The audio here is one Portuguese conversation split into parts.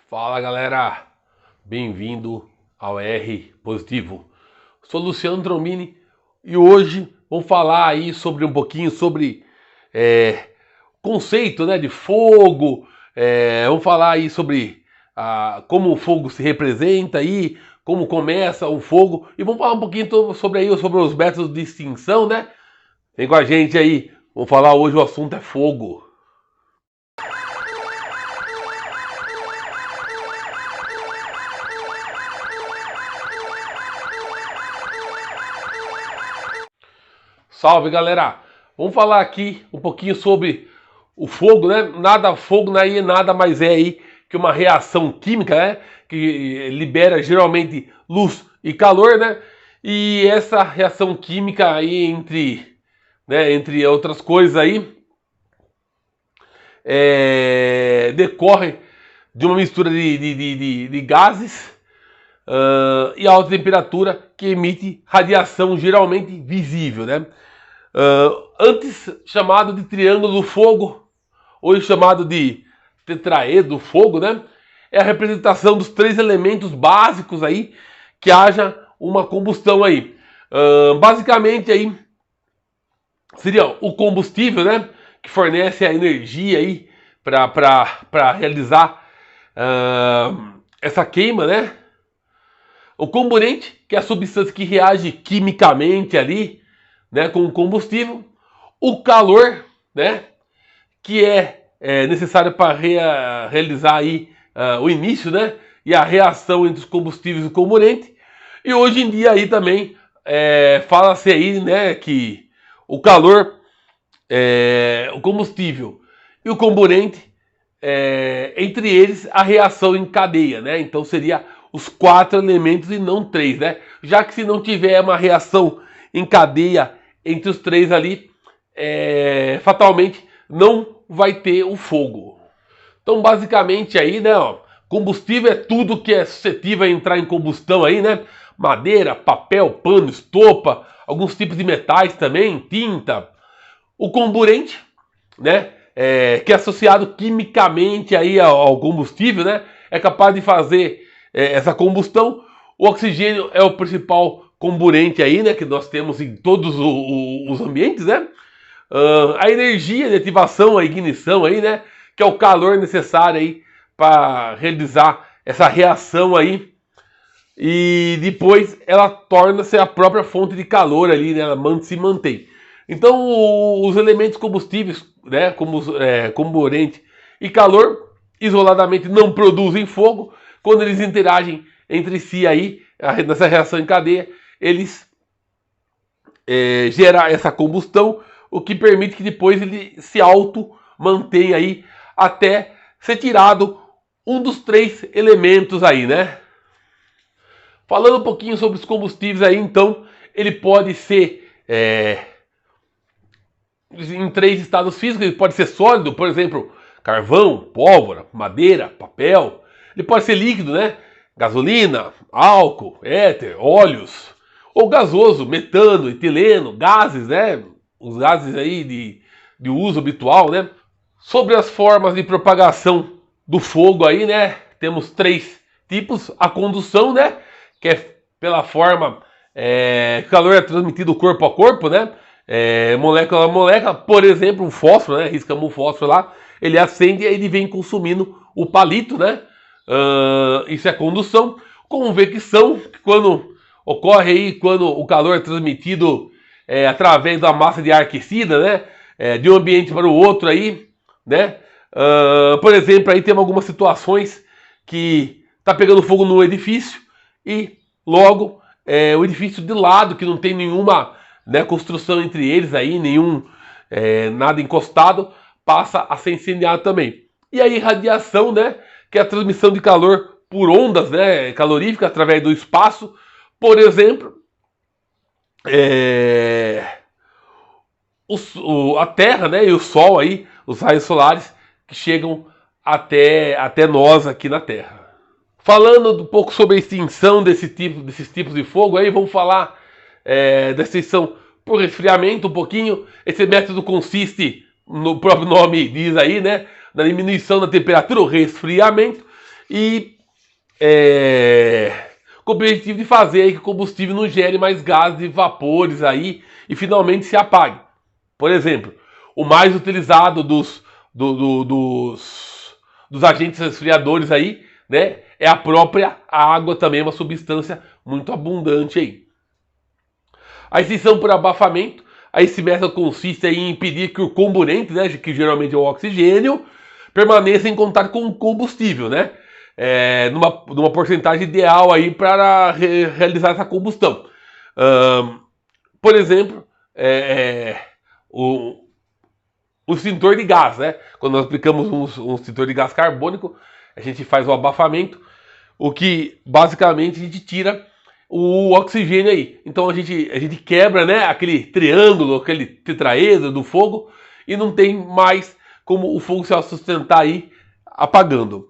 Fala galera, bem-vindo ao R Positivo. Sou Luciano Trombini e hoje vamos falar aí sobre um pouquinho sobre conceito, né, de fogo. Vamos falar aí sobre como o fogo se representa aí, como começa o fogo e vamos falar um pouquinho sobre os métodos de extinção, né? Vem com a gente aí. Vamos falar hoje, o assunto é fogo. Salve galera! Vamos falar aqui um pouquinho sobre o fogo, né? Fogo nada mais é aí que uma reação química, né? Que libera geralmente luz e calor, né? E essa reação química aí entre outras coisas aí, decorre de uma mistura de gases e alta temperatura que emite radiação geralmente visível, né? Antes chamado de triângulo do fogo, hoje chamado de tetraedro do fogo, né? É a representação dos três elementos básicos aí que haja uma combustão aí. Basicamente aí seria o combustível, né? Que fornece a energia aí para realizar essa queima, né? O comburente, que é a substância que reage quimicamente ali, né, com o combustível. O calor, né, que é necessário para realizar aí o início, né, e a reação entre os combustíveis e o comburente. E hoje em dia aí também fala-se aí, né, que o calor, o combustível e o comburente, entre eles a reação em cadeia, né? Então seria os 4 elementos e não 3, né? Já que se não tiver uma reação em cadeia entre os 3 ali, fatalmente não vai ter o fogo. Então basicamente aí, né, ó, combustível é tudo que é suscetível a entrar em combustão aí, né? Madeira, papel, pano, estopa, alguns tipos de metais também, tinta. O comburente, né, que é associado quimicamente aí ao combustível, né? É capaz de fazer essa combustão. O oxigênio é o principal comburente aí, né, que nós temos em todos os ambientes, né? A energia de ativação, a ignição aí, né, que é o calor necessário aí para realizar essa reação aí. E depois ela torna-se a própria fonte de calor ali, né? Ela se mantém. Então os elementos combustíveis, né, como comburente e calor, isoladamente não produzem fogo. Quando eles interagem entre si aí, nessa reação em cadeia, eles geram essa combustão, o que permite que depois ele se auto-mantenha aí até ser tirado um dos 3 elementos aí, né? Falando um pouquinho sobre os combustíveis aí, então, ele pode ser em 3 estados físicos. Ele pode ser sólido, por exemplo, carvão, pólvora, madeira, papel. Ele pode ser líquido, né? Gasolina, álcool, éter, óleos. Ou gasoso, metano, etileno, gases, né? Os gases aí de uso habitual, né? Sobre as formas de propagação do fogo aí, né? Temos 3 tipos. A condução, né? Que é pela forma que o calor é transmitido corpo a corpo, né? Molécula a molécula. Por exemplo, um fósforo, né? Riscamos um fósforo lá, ele acende e ele vem consumindo o palito, né? Isso é condução. Convecção, que ocorre aí quando o calor é transmitido através da massa de ar aquecida, né? De um ambiente para o outro aí, né? Por exemplo, aí temos algumas situações que está pegando fogo no edifício e logo o edifício de lado, que não tem nenhuma, né, construção entre eles aí, nada encostado, passa a ser incendiado também. E aí radiação, né, que é a transmissão de calor por ondas, né, caloríficas através do espaço. Por exemplo, a Terra, né, e o Sol aí, os raios solares que chegam até nós aqui na Terra. Falando um pouco sobre a extinção desses tipos de fogo, aí vamos falar da extinção por resfriamento um pouquinho. Esse método consiste, no próprio nome diz aí, né, na diminuição da temperatura, o resfriamento. e com o objetivo de fazer aí que o combustível não gere mais gases e vapores aí e finalmente se apague. Por exemplo, o mais utilizado dos agentes resfriadores aí, né, é a própria água também, uma substância muito abundante aí. A extinção por abafamento, aí esse método consiste em impedir que o comburente, né, que geralmente é o oxigênio, permaneça em contato com o combustível, né, numa porcentagem ideal aí para realizar essa combustão. Por exemplo, o extintor de gás, né? Quando nós aplicamos um extintor de gás carbônico, a gente faz o abafamento, o que basicamente a gente tira o oxigênio aí. Então a gente quebra, né, aquele triângulo, aquele tetraedro do fogo e não tem mais como o fogo se sustentar aí apagando.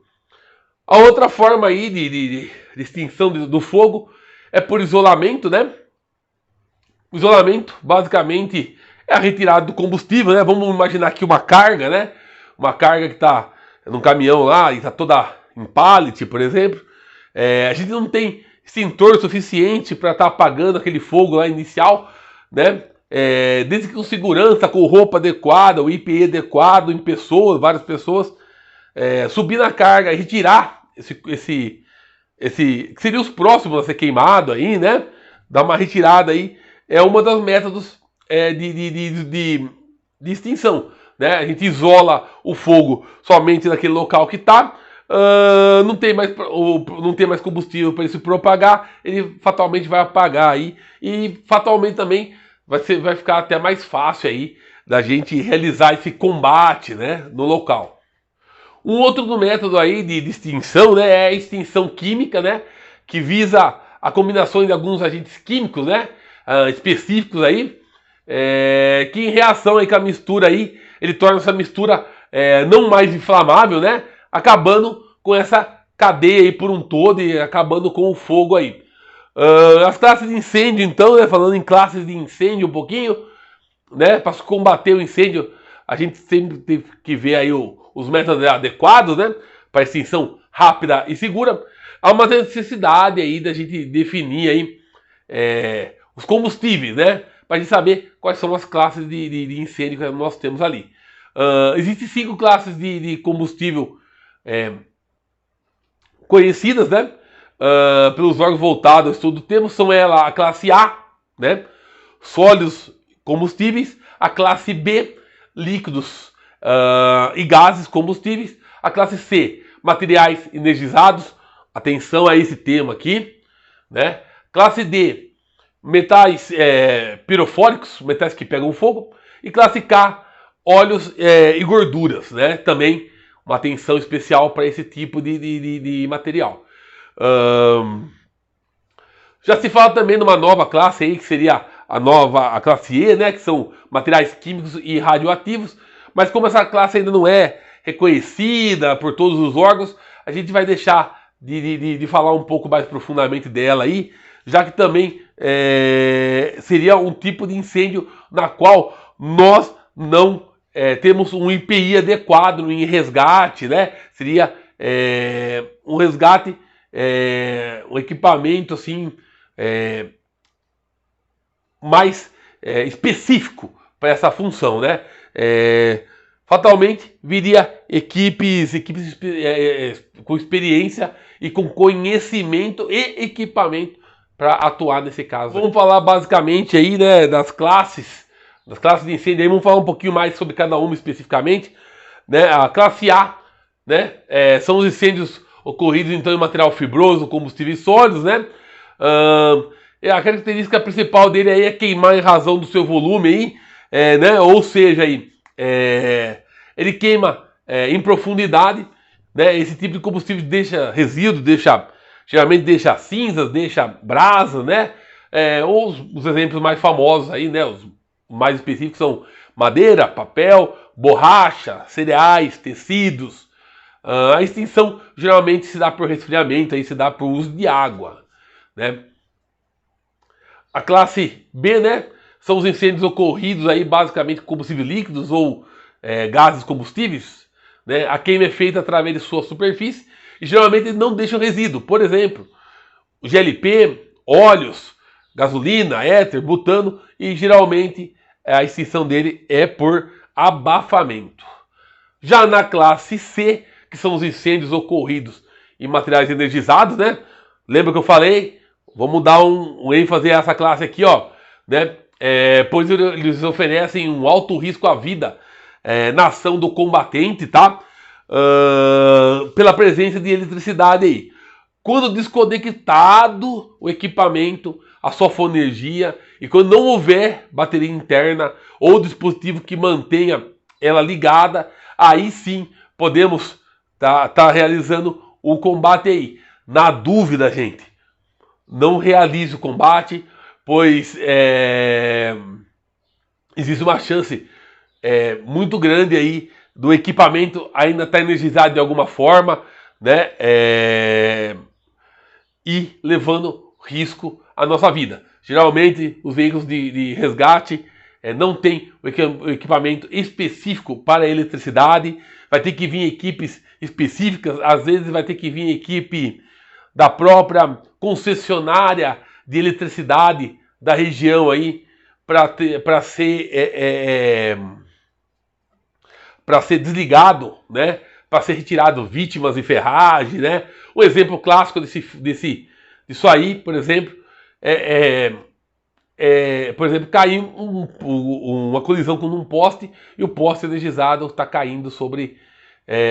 A outra forma aí de extinção do fogo é por isolamento, né? O isolamento basicamente é a retirada do combustível, né? Vamos imaginar aqui uma carga, né? Uma carga que está num caminhão lá e está toda em pallet, por exemplo. A gente não tem extintor suficiente para estar apagando aquele fogo lá inicial, né? Desde que com segurança, com roupa adequada, o IPE adequado em pessoas, várias pessoas, subir na carga e retirar esse que seria os próximos a ser queimado aí, né? Dar uma retirada aí é uma das métodos de extinção, né? A gente isola o fogo somente naquele local que está. Não tem mais combustível para ele se propagar, ele fatalmente vai apagar aí e fatalmente também vai ficar até mais fácil aí da gente realizar esse combate, né, no local. Um outro método aí de extinção, né, é a extinção química, né, que visa a combinação de alguns agentes químicos, né, específicos aí, que em reação aí com a mistura aí, ele torna essa mistura não mais inflamável, né, acabando com essa cadeia aí por um todo e acabando com o fogo aí. As classes de incêndio, então, né, falando em classes de incêndio um pouquinho, né, para combater o incêndio, a gente sempre tem que ver aí os métodos adequados, né, para extinção rápida e segura. Há uma necessidade aí da gente definir aí os combustíveis, né, para a gente saber quais são as classes de incêndio que nós temos ali. Existem 5 classes de combustível conhecidas, né, pelos órgãos voltados ao estudo do tema. São ela a classe A, né, sólidos combustíveis, a classe B, líquidos e gases combustíveis, a classe C, materiais energizados, atenção a esse tema aqui, né, classe D, metais pirofóricos, metais que pegam fogo, e classe K, óleos e gorduras, né, também uma atenção especial para esse tipo de material. Já se fala também de uma nova classe aí, que seria a classe E, né, que são materiais químicos e radioativos, mas como essa classe ainda não é reconhecida por todos os órgãos, a gente vai deixar de falar um pouco mais profundamente dela aí, já que também seria um tipo de incêndio na qual nós não temos um IPI adequado em resgate, né? Seria um resgate, um equipamento assim mais específico para essa função, né? Fatalmente viria equipes com experiência e com conhecimento e equipamento para atuar nesse caso. Vamos falar basicamente aí, né, das classes de incêndio. Aí vamos falar um pouquinho mais sobre cada uma especificamente, né? A classe A, né, são os incêndios ocorridos então em material fibroso, combustíveis sólidos, né? A característica principal dele aí é queimar em razão do seu volume aí, né? Ou seja, aí, ele queima em profundidade, né? Esse tipo de combustível deixa resíduo, geralmente deixa cinzas, deixa brasa, né? Ou os exemplos mais famosos aí, né? Os mais específicos são madeira, papel, borracha, cereais, tecidos. A extinção geralmente se dá por resfriamento, aí se dá por uso de água, né? A classe B, né, são os incêndios ocorridos aí basicamente com combustíveis líquidos ou gases combustíveis, né? A queima é feita através de sua superfície e geralmente eles não deixam resíduo. Por exemplo, GLP, óleos, gasolina, éter, butano, e geralmente a extinção dele é por abafamento. Já na classe C, que são os incêndios ocorridos em materiais energizados, né? Lembra que eu falei? Vamos dar um ênfase a essa classe aqui, ó, né? Pois eles oferecem um alto risco à vida na ação do combatente, tá? Pela presença de eletricidade aí. Quando desconectado o equipamento, a sua energia, e quando não houver bateria interna ou dispositivo que mantenha ela ligada, aí sim podemos tá realizando o combate aí. Na dúvida, gente, não realize o combate, pois existe uma chance muito grande aí do equipamento ainda estar energizado de alguma forma, né? E levando risco à nossa vida. Geralmente, os veículos de resgate não tem o equipamento específico para eletricidade, vai ter que vir equipes específicas, às vezes vai ter que vir equipe da própria concessionária de eletricidade da região aí, para ser desligado, né? Para ser retirado vítimas de ferragem, né? Um exemplo clássico disso aí, por exemplo, por exemplo, caiu uma colisão com um poste e o poste energizado está caindo sobre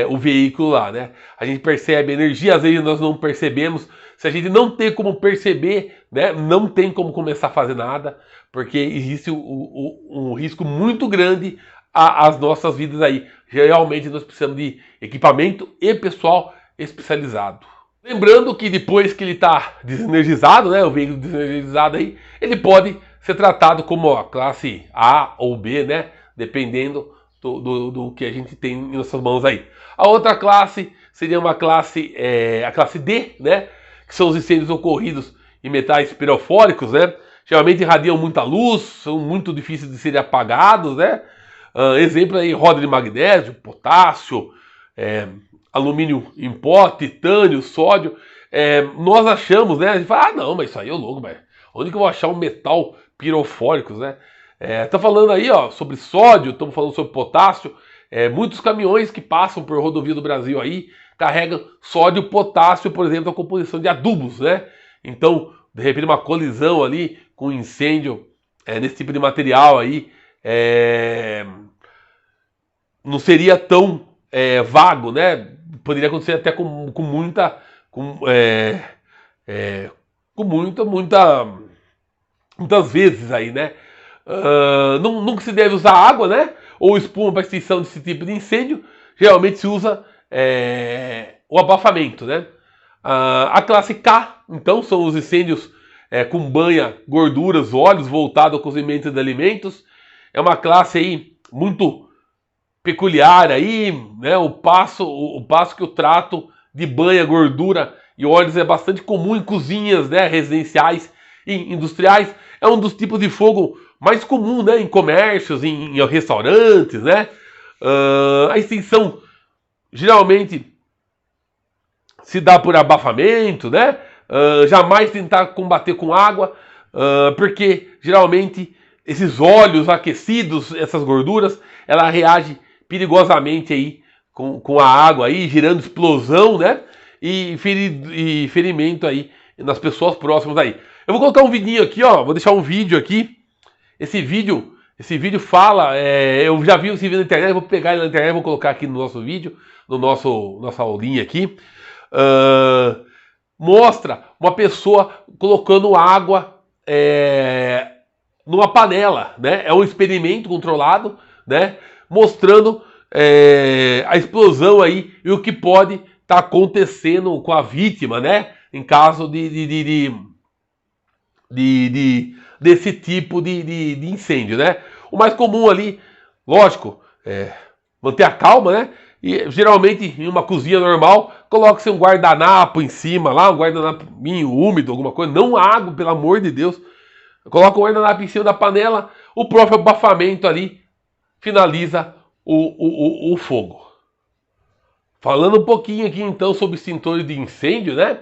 o veículo lá, né? A gente percebe energia, às vezes nós não percebemos. Se a gente não tem como perceber, né, não tem como começar a fazer nada, porque existe um risco muito grande às nossas vidas aí. Realmente nós precisamos de equipamento e pessoal especializado. Lembrando que depois que ele está desenergizado, né, o veículo desenergizado aí, ele pode ser tratado como a classe A ou B, né, dependendo do que a gente tem em nossas mãos aí. A outra classe seria uma classe, a classe D, né, que são os incêndios ocorridos em metais pirofóricos, né, geralmente irradiam muita luz, são muito difíceis de serem apagados, né. Exemplo aí, roda de magnésio, potássio, alumínio em pó, titânio, sódio. Nós achamos, né? A gente fala, não, mas isso aí é louco, mas onde que eu vou achar um metal pirofóricos, né? Tá falando aí, ó, sobre sódio, estamos falando sobre potássio. Muitos caminhões que passam por rodovia do Brasil aí carregam sódio e potássio, por exemplo, na composição de adubos, né? Então, de repente, uma colisão ali com incêndio nesse tipo de material aí não seria tão vago, né? Poderia acontecer até muitas vezes aí, né? Nunca se deve usar água, né? Ou espuma para extinção desse tipo de incêndio. Geralmente se usa o abafamento, né? A classe K, então, são os incêndios com banha, gorduras, óleos voltado ao cozimento de alimentos. É uma classe aí muito peculiar aí, né? O passo que o trato de banha, gordura e óleos é bastante comum em cozinhas, né, residenciais e industriais. É um dos tipos de fogo mais comum, né, em comércios, em restaurantes, né? A extinção geralmente se dá por abafamento, né? Jamais tentar combater com água, porque geralmente esses óleos aquecidos, essas gorduras, ela reage perigosamente aí com a água aí, gerando explosão, né? E ferimento aí nas pessoas próximas aí. Eu vou colocar um vidinho aqui, ó. Vou deixar um vídeo aqui. Esse vídeo fala, eu já vi esse vídeo na internet, vou pegar ele na internet, vou colocar aqui no nosso vídeo, nossa aulinha aqui. Mostra uma pessoa colocando água numa panela, né? É um experimento controlado, né? Mostrando a explosão aí e o que pode estar acontecendo com a vítima, né? Em caso desse tipo de incêndio, né? O mais comum ali, lógico, manter a calma, né? E geralmente em uma cozinha normal, coloca-se um guardanapo em cima lá, um guardanapinho úmido, alguma coisa, não água, pelo amor de Deus. Coloca o guardanapo em cima da panela, o próprio abafamento ali finaliza o fogo. Falando um pouquinho aqui então sobre extintores de incêndio, né?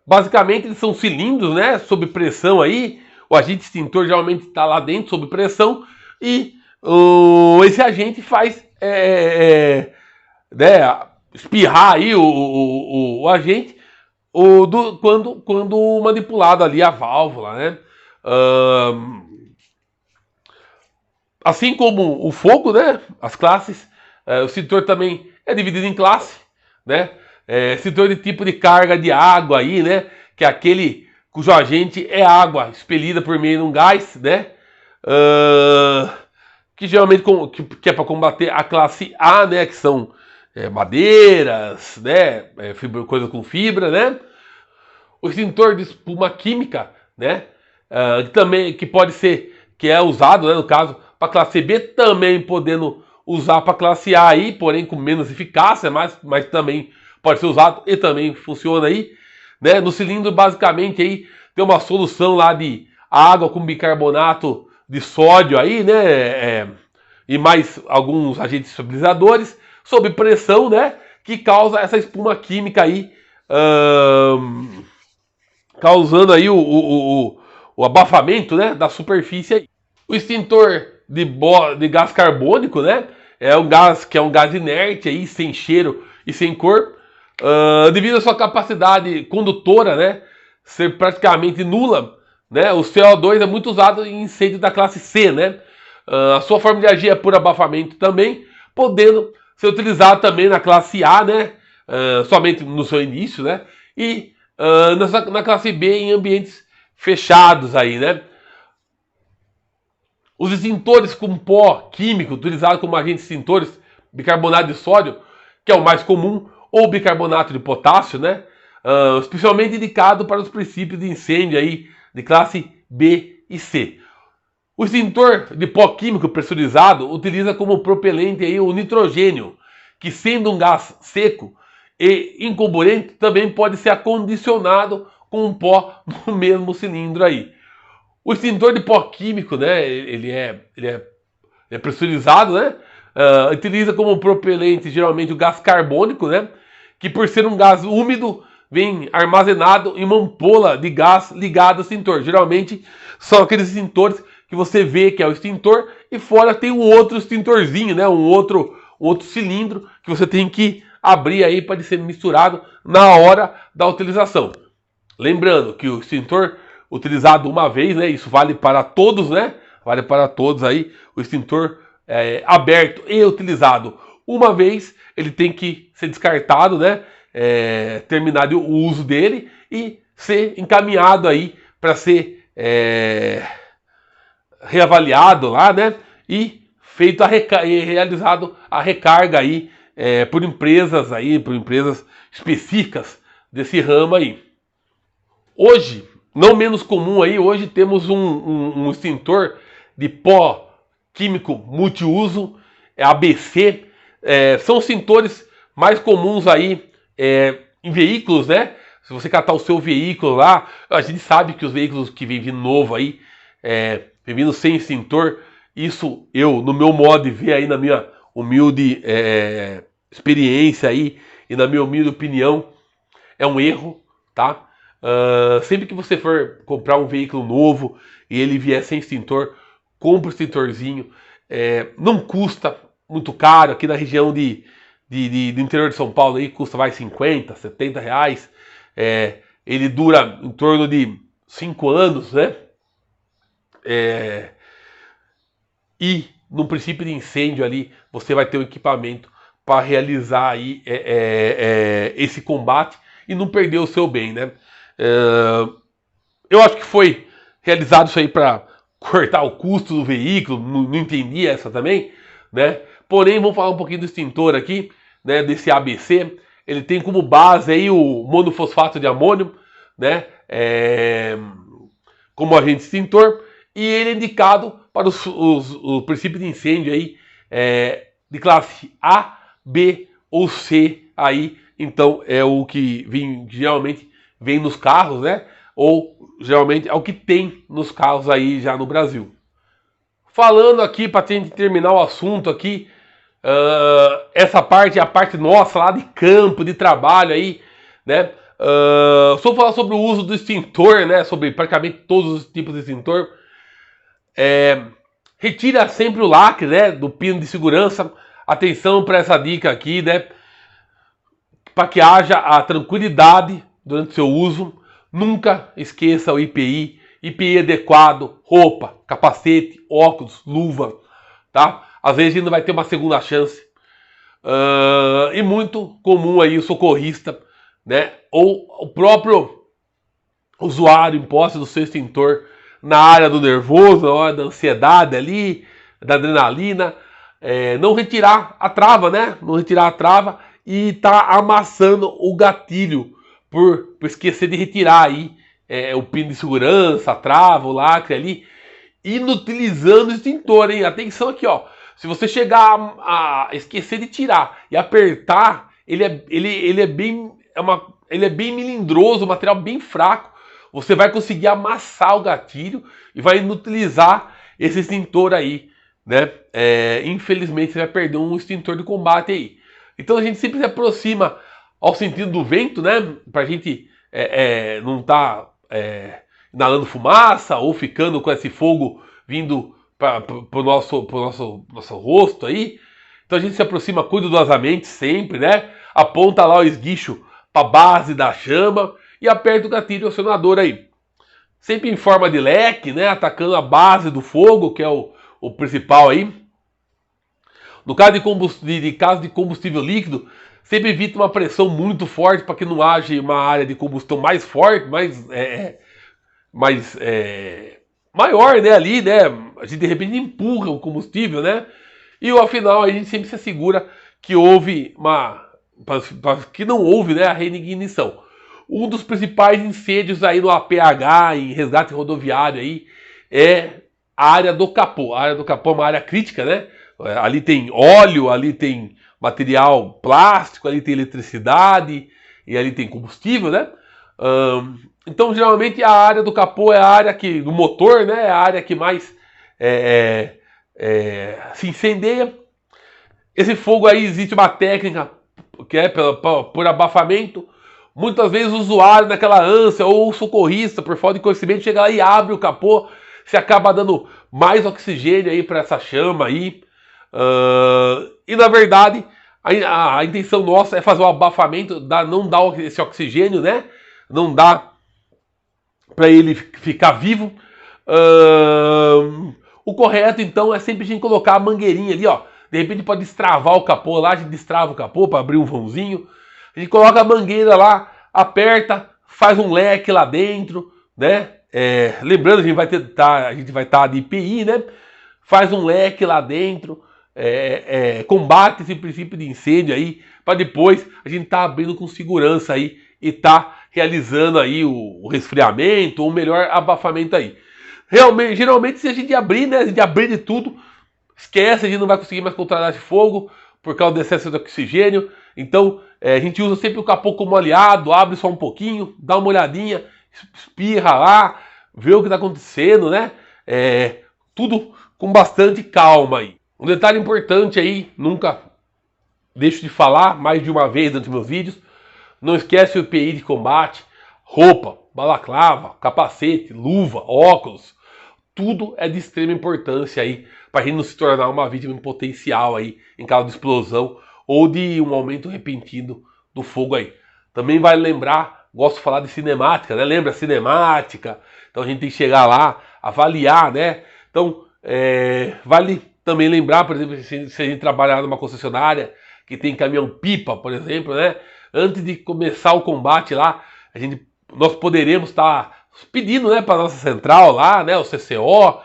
Basicamente eles são cilindros, né? Sob pressão aí. O agente extintor geralmente está lá dentro sob pressão e esse agente faz né, espirrar aí o agente quando manipulado ali a válvula, né? Assim como o fogo, né? As classes, o extintor também é dividido em classe, né? Extintor de tipo de carga de água aí, né? Que é aquele cujo agente é água expelida por meio de um gás, né? Que geralmente que é para combater a classe A, né? Que são madeiras, né? Coisa com fibra, né? O extintor de espuma química, né? Que pode ser, que é usado, né, no caso, para classe B, também podendo usar para classe A aí, porém com menos eficácia, mas também pode ser usado e também funciona aí, né? No cilindro, basicamente, aí tem uma solução lá de água com bicarbonato de sódio aí, né? E mais alguns agentes estabilizadores sob pressão, né? Que causa essa espuma química aí, causando aí o abafamento, né, da superfície. O extintor de gás carbônico, né, é um gás inerte aí, sem cheiro e sem cor, devido à sua capacidade condutora, né, ser praticamente nula, né, o CO2 é muito usado em incêndio da classe C, né. A sua forma de agir é por abafamento também, podendo ser utilizado também na classe A, né, somente no seu início, né, e na classe B em ambientes fechados aí, né. Os extintores com pó químico utilizado como agentes extintores, bicarbonato de sódio, que é o mais comum, ou bicarbonato de potássio, né, especialmente indicado para os princípios de incêndio aí de classe B e C. O extintor de pó químico pressurizado utiliza como propelente aí o nitrogênio, que sendo um gás seco e incomburente, também pode ser acondicionado com um pó no mesmo cilindro aí. O extintor de pó químico, né, ele é pressurizado, né, utiliza como propelente geralmente o gás carbônico, né, que por ser um gás úmido vem armazenado em uma ampola de gás ligada ao extintor. Geralmente são aqueles extintores que você vê que é o extintor e fora tem um outro extintorzinho, né, um outro cilindro que você tem que abrir aí para ser misturado na hora da utilização. Lembrando que o extintor utilizado uma vez, né, isso vale para todos, né, vale para todos aí, o extintor aberto e utilizado uma vez, ele tem que ser descartado, né, terminado o uso dele e ser encaminhado aí para ser reavaliado lá, né, e feito realizado a recarga aí por empresas específicas desse ramo aí. Hoje, não menos comum aí, hoje temos um extintor de pó químico multiuso, ABC, são extintores mais comuns aí em veículos, né? Se você catar o seu veículo lá, a gente sabe que os veículos que vem vindo novo aí, vem vindo sem extintor, isso eu, no meu modo de ver aí, na minha humilde experiência aí, e na minha humilde opinião, é um erro, tá? Sempre que você for comprar um veículo novo e ele vier sem extintor, compre o extintorzinho. Não custa muito caro, aqui na região do interior de São Paulo aí custa mais 50, 70 reais. Ele dura em torno de 5 anos, né? E no princípio de incêndio ali, você vai ter um equipamento para realizar aí esse combate e não perder o seu bem, né? Eu acho que foi realizado isso aí para cortar o custo do veículo, não entendi essa também, né? Porém, vamos falar um pouquinho do extintor aqui, né? Desse ABC, ele tem como base aí o monofosfato de amônio, né? Como agente extintor, e ele é indicado para o princípio de incêndio aí de classe A, B ou C aí. Então é o que geralmente vem nos carros, né? Ou geralmente é o que tem nos carros aí já no Brasil. Falando aqui, para terminar o assunto aqui, essa parte é a parte nossa lá de campo, de trabalho aí, né? Só falar sobre o uso do extintor, né? Sobre praticamente todos os tipos de extintor. Retira sempre o lacre, né? Do pino de segurança. Atenção para essa dica aqui, né? Para que haja a tranquilidade durante o seu uso. Nunca esqueça o IPI. IPI adequado, roupa, capacete, óculos, luva, tá? Às vezes ainda vai ter uma segunda chance. E muito comum aí o socorrista, né? Ou o próprio usuário em posse do seu extintor na área do nervoso, na hora da ansiedade ali, da adrenalina, não retirar a trava, né? Não retirar a trava e tá amassando o gatilho por esquecer de retirar aí o pino de segurança, a trava, o lacre ali, inutilizando o extintor, hein? Atenção aqui, ó. Se você chegar a esquecer de tirar e apertar, ele é bem melindroso, um material bem fraco. Você vai conseguir amassar o gatilho e vai inutilizar esse extintor aí, né? Infelizmente você vai perder um extintor de combate aí. Então a gente sempre se aproxima ao sentido do vento, né? Pra gente não tá inalando fumaça ou ficando com esse fogo vindo para o nosso rosto aí. Então a gente se aproxima cuidadosamente sempre, né? Aponta lá o esguicho para a base da chama e aperta o gatilho acionador aí. Sempre em forma de leque, né? Atacando a base do fogo, que é o principal aí. No caso de combustível líquido, sempre evita uma pressão muito forte para que não haja uma área de combustão mais forte, maior, né, ali, né? A gente de repente empurra o combustível, né? E ao final a gente sempre se assegura que houve que não houve, né, a reignição. Um dos principais incêndios aí no APH, em resgate rodoviário aí, é a área do capô. A área do capô é uma área crítica, né? Ali tem óleo, ali tem material plástico, ali tem eletricidade e ali tem combustível, né? Então, geralmente, a área do capô é a área do motor, né? É a área que mais se incendeia. Esse fogo aí, existe uma técnica que é por abafamento. Muitas vezes o usuário, naquela ânsia, ou o socorrista, por falta de conhecimento, chega lá e abre o capô. Você acaba dando mais oxigênio aí para essa chama aí. E, na verdade, a intenção nossa é fazer o abafamento, não dar esse oxigênio, né? Não dá para ele ficar vivo. O correto, então, é sempre a gente colocar a mangueirinha ali, ó. De repente pode destravar o capô lá, a gente destrava o capô para abrir um vãozinho. A gente coloca a mangueira lá, aperta, faz um leque lá dentro, né? Lembrando, a gente vai estar de IPI, né? Faz um leque lá dentro, combate esse princípio de incêndio aí, para depois a gente tá abrindo com segurança aí e tá realizando aí o resfriamento ou melhor abafamento aí. Geralmente se a gente abrir, né? A gente abrir de tudo, esquece, a gente não vai conseguir mais controlar esse fogo por causa do excesso de oxigênio. Então a gente usa sempre o capô como aliado, abre só um pouquinho, dá uma olhadinha, espirra lá, vê o que está acontecendo, né? Tudo com bastante calma aí. Um detalhe importante aí, nunca deixo de falar mais de uma vez durante meus vídeos, não esquece o EPI de combate, roupa, balaclava, capacete, luva, óculos, tudo é de extrema importância aí para a gente não se tornar uma vítima em potencial aí em caso de explosão ou de um aumento repentino do fogo aí. Também vale lembrar, gosto de falar de cinemática, né? Lembra cinemática? Então a gente tem que chegar lá, avaliar, né? Então vale também lembrar, por exemplo, se a gente trabalhar numa concessionária que tem caminhão-pipa, por exemplo, né? Antes de começar o combate lá, nós poderemos estar pedindo, né, para a nossa central lá, né, o CCO,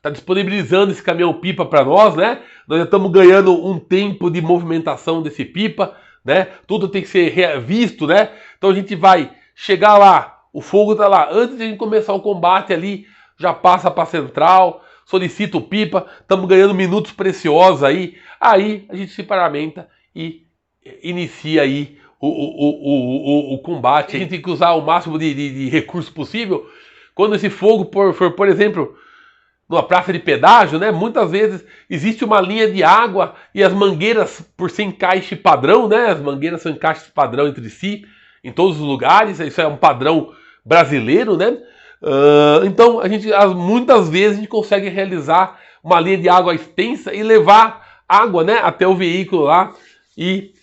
tá disponibilizando esse caminhão-pipa para nós, né? Nós já estamos ganhando um tempo de movimentação desse pipa, né? Tudo tem que ser visto, né? Então a gente vai chegar lá, o fogo tá lá, antes de a gente começar o combate ali, já passa para a central, solicita o pipa, estamos ganhando minutos preciosos aí a gente se paramenta e inicia aí o combate. A gente tem que usar o máximo de recurso possível. Quando esse fogo for, por exemplo, numa praça de pedágio, né? Muitas vezes existe uma linha de água e as mangueiras, por ser encaixe padrão, né? As mangueiras são encaixes padrão entre si, em todos os lugares. Isso é um padrão brasileiro, né? Então, muitas vezes a gente consegue realizar uma linha de água extensa e levar água, né, até o veículo lá e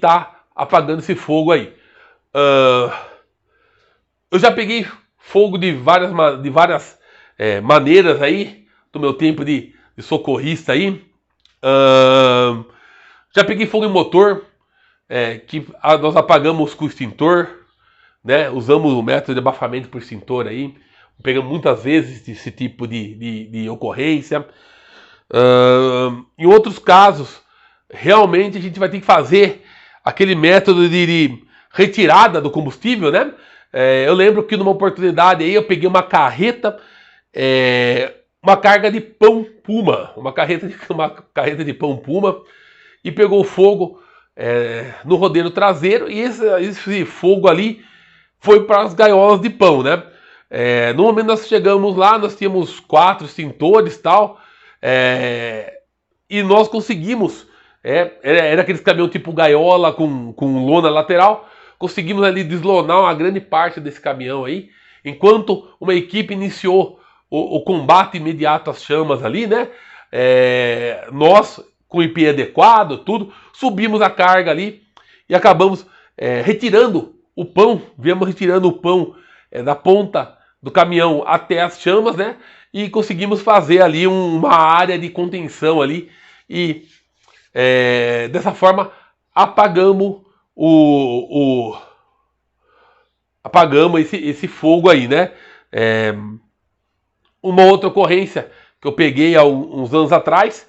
tá apagando esse fogo aí. Eu já peguei fogo de várias maneiras aí, do meu tempo de socorrista aí. Já peguei fogo em motor, que nós apagamos com o extintor, né? Usamos o método de abafamento por extintor aí. Pegamos muitas vezes esse tipo de ocorrência. Em outros casos, realmente a gente vai ter que fazer aquele método de retirada do combustível, né? Eu lembro que numa oportunidade aí eu peguei uma carreta, uma carga de pão puma, uma carreta de pão puma, e pegou fogo no rodeiro traseiro, e esse fogo ali foi para as gaiolas de pão, né? No momento nós chegamos lá, nós tínhamos 4 extintores e tal, e nós conseguimos, era aqueles caminhão tipo gaiola com lona lateral, conseguimos ali deslonar uma grande parte desse caminhão aí, enquanto uma equipe iniciou o combate imediato às chamas ali, né? Nós, com o IP adequado, tudo, subimos a carga ali e acabamos retirando o pão, viemos retirando o pão da ponta do caminhão até as chamas, né? E conseguimos fazer ali uma área de contenção ali e dessa forma apagamos esse fogo aí, né? Uma outra ocorrência que eu peguei há uns anos atrás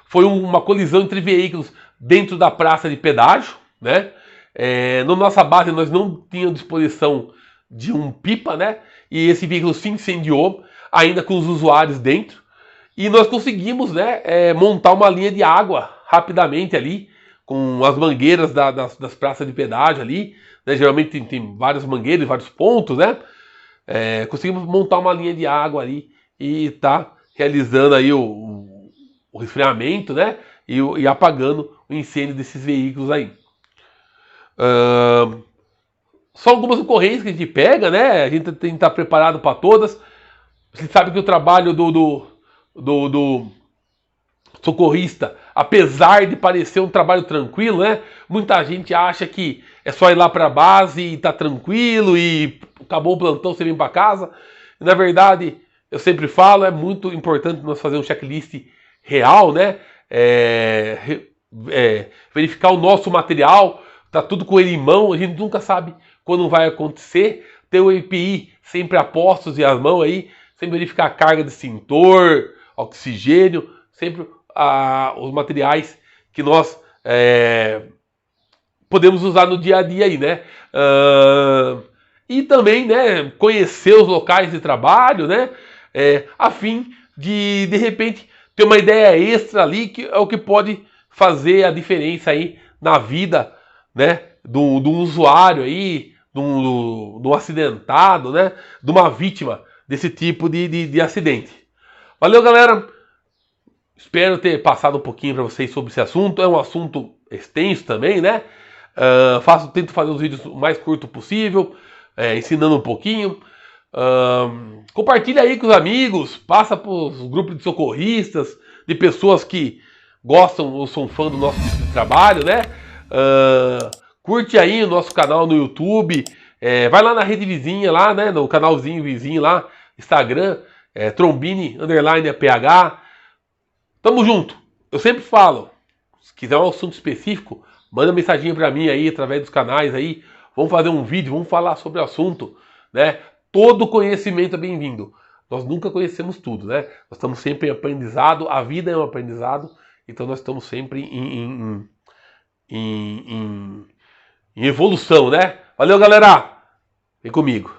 foi uma colisão entre veículos dentro da praça de pedágio, né? Na nossa base nós não tínhamos disposição de um pipa, né? E esse veículo se incendiou, ainda com os usuários dentro. E nós conseguimos, né, montar uma linha de água rapidamente ali, com as mangueiras das praças de pedágio ali, né? Geralmente tem várias mangueiras em vários pontos, né? Conseguimos montar uma linha de água ali e tá realizando aí o resfriamento, né? E apagando o incêndio desses veículos aí. Só algumas ocorrências que a gente pega, né? A gente tem que estar preparado para todas. Você sabe que o trabalho do socorrista, apesar de parecer um trabalho tranquilo, né? Muita gente acha que é só ir lá para a base e tá tranquilo e acabou o plantão, você vem para casa. E, na verdade, eu sempre falo, é muito importante nós fazer um checklist real, né? Verificar o nosso material, tá tudo com ele em mão, a gente nunca sabe quando vai acontecer. Ter o EPI sempre a postos e as mãos aí, sempre verificar a carga de extintor, oxigênio, sempre os materiais que nós podemos usar no dia a dia aí, né? E também, né, conhecer os locais de trabalho, né? A fim de repente, ter uma ideia extra ali, que é o que pode fazer a diferença aí na vida, né, do usuário aí, do acidentado, né, de uma vítima desse tipo de acidente. Valeu, galera! Espero ter passado um pouquinho para vocês sobre esse assunto. É um assunto extenso também, né? Tento fazer os vídeos o mais curto possível, ensinando um pouquinho. Compartilha aí com os amigos, passa para os grupos de socorristas, de pessoas que gostam ou são fã do nosso tipo de trabalho, né? Curte aí o nosso canal no YouTube, vai lá na rede vizinha lá, né? No canalzinho vizinho lá, Instagram, Trombini_APH. Tamo junto. Eu sempre falo, se quiser um assunto específico, manda mensagem para mim aí através dos canais aí. Vamos fazer um vídeo, vamos falar sobre o assunto, né? Todo conhecimento é bem-vindo. Nós nunca conhecemos tudo, né? Nós estamos sempre em aprendizado, a vida é um aprendizado, então nós estamos sempre em evolução, né? Valeu, galera! Vem comigo.